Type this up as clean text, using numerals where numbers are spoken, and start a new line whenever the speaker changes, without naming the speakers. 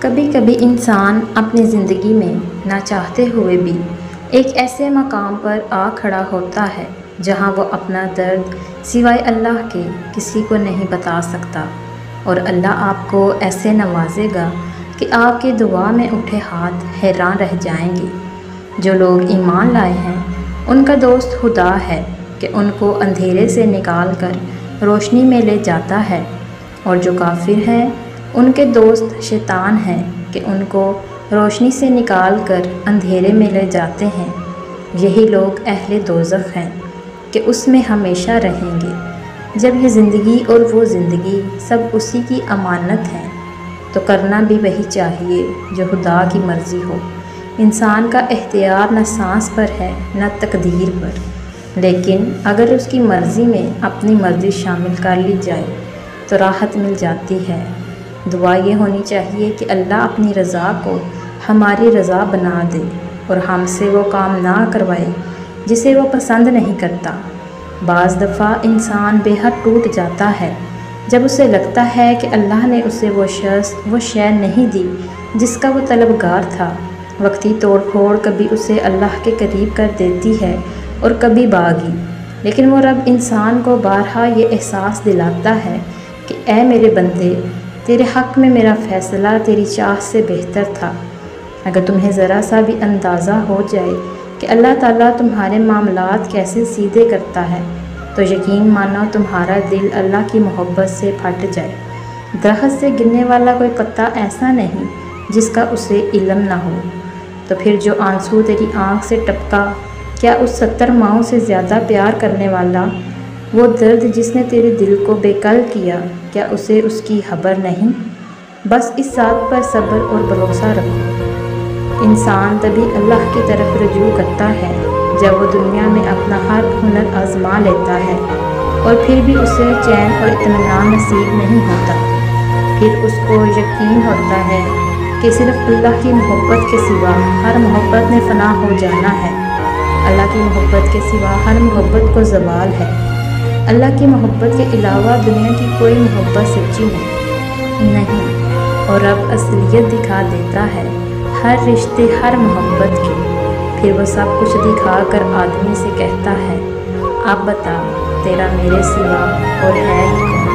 کبھی کبھی انسان اپنی زندگی میں نہ چاہتے ہوئے بھی ایک ایسے مقام پر آ کھڑا ہوتا ہے جہاں وہ اپنا درد سوائے اللہ کے کسی کو نہیں بتا سکتا، اور اللہ آپ کو ایسے نوازے گا کہ آپ کے دعا میں اٹھے ہاتھ حیران رہ جائیں گے۔ جو لوگ ایمان لائے ہیں ان کا دوست خدا ہے کہ ان کو اندھیرے سے نکال کر روشنی میں لے جاتا ہے، اور جو کافر ہیں ان کے دوست شیطان ہیں کہ ان کو روشنی سے نکال کر اندھیرے میں لے جاتے ہیں۔ یہی لوگ اہل دوزخ ہیں کہ اس میں ہمیشہ رہیں گے۔ جب یہ زندگی اور وہ زندگی سب اسی کی امانت ہے تو کرنا بھی وہی چاہیے جو خدا کی مرضی ہو۔ انسان کا اختیار نہ سانس پر ہے نہ تقدیر پر، لیکن اگر اس کی مرضی میں اپنی مرضی شامل کر لی جائے تو راحت مل جاتی ہے۔ دعا یہ ہونی چاہیے کہ اللہ اپنی رضا کو ہماری رضا بنا دے اور ہم سے وہ کام نہ کروائے جسے وہ پسند نہیں کرتا۔ بعض دفعہ انسان بے حد ٹوٹ جاتا ہے جب اسے لگتا ہے کہ اللہ نے اسے وہ شخص وہ شے نہیں دی جس کا وہ طلبگار تھا۔ وقتی توڑ پھوڑ کبھی اسے اللہ کے قریب کر دیتی ہے اور کبھی باغی، لیکن وہ رب انسان کو بارہا یہ احساس دلاتا ہے کہ اے میرے بندے، تیرے حق میں میرا فیصلہ تیری چاہ سے بہتر تھا۔ اگر تمہیں ذرا سا بھی اندازہ ہو جائے کہ اللہ تعالیٰ تمہارے معاملات کیسے سیدھے کرتا ہے تو یقین مانو تمہارا دل اللہ کی محبت سے پھٹ جائے۔ درخت سے گرنے والا کوئی پتا ایسا نہیں جس کا اسے علم نہ ہو، تو پھر جو آنسو تیری آنکھ سے ٹپکا، کیا اس 70 ماؤں سے زیادہ پیار کرنے والا وہ درد جس نے تیرے دل کو بے کل کیا، کیا اسے اس کی خبر نہیں؟ بس اس ذات پر صبر اور بھروسہ رکھو۔ انسان تبھی اللہ کی طرف رجوع کرتا ہے جب وہ دنیا میں اپنا ہر ہنر آزما لیتا ہے اور پھر بھی اسے چین اور اطمینان نصیب نہیں ہوتا۔ پھر اس کو یقین ہوتا ہے کہ صرف اللہ کی محبت کے سوا ہر محبت نے فنا ہو جانا ہے۔ اللہ کی محبت کے سوا ہر محبت کو زوال ہے۔ اللہ کی محبت کے علاوہ دنیا کی کوئی محبت سچی نہیں، اور رب اصلیت دکھا دیتا ہے ہر رشتے ہر محبت کی۔ پھر وہ سب کچھ دکھا کر آدمی سے کہتا ہے، اب بتا تیرا میرے سوا اور ہے ہی کون؟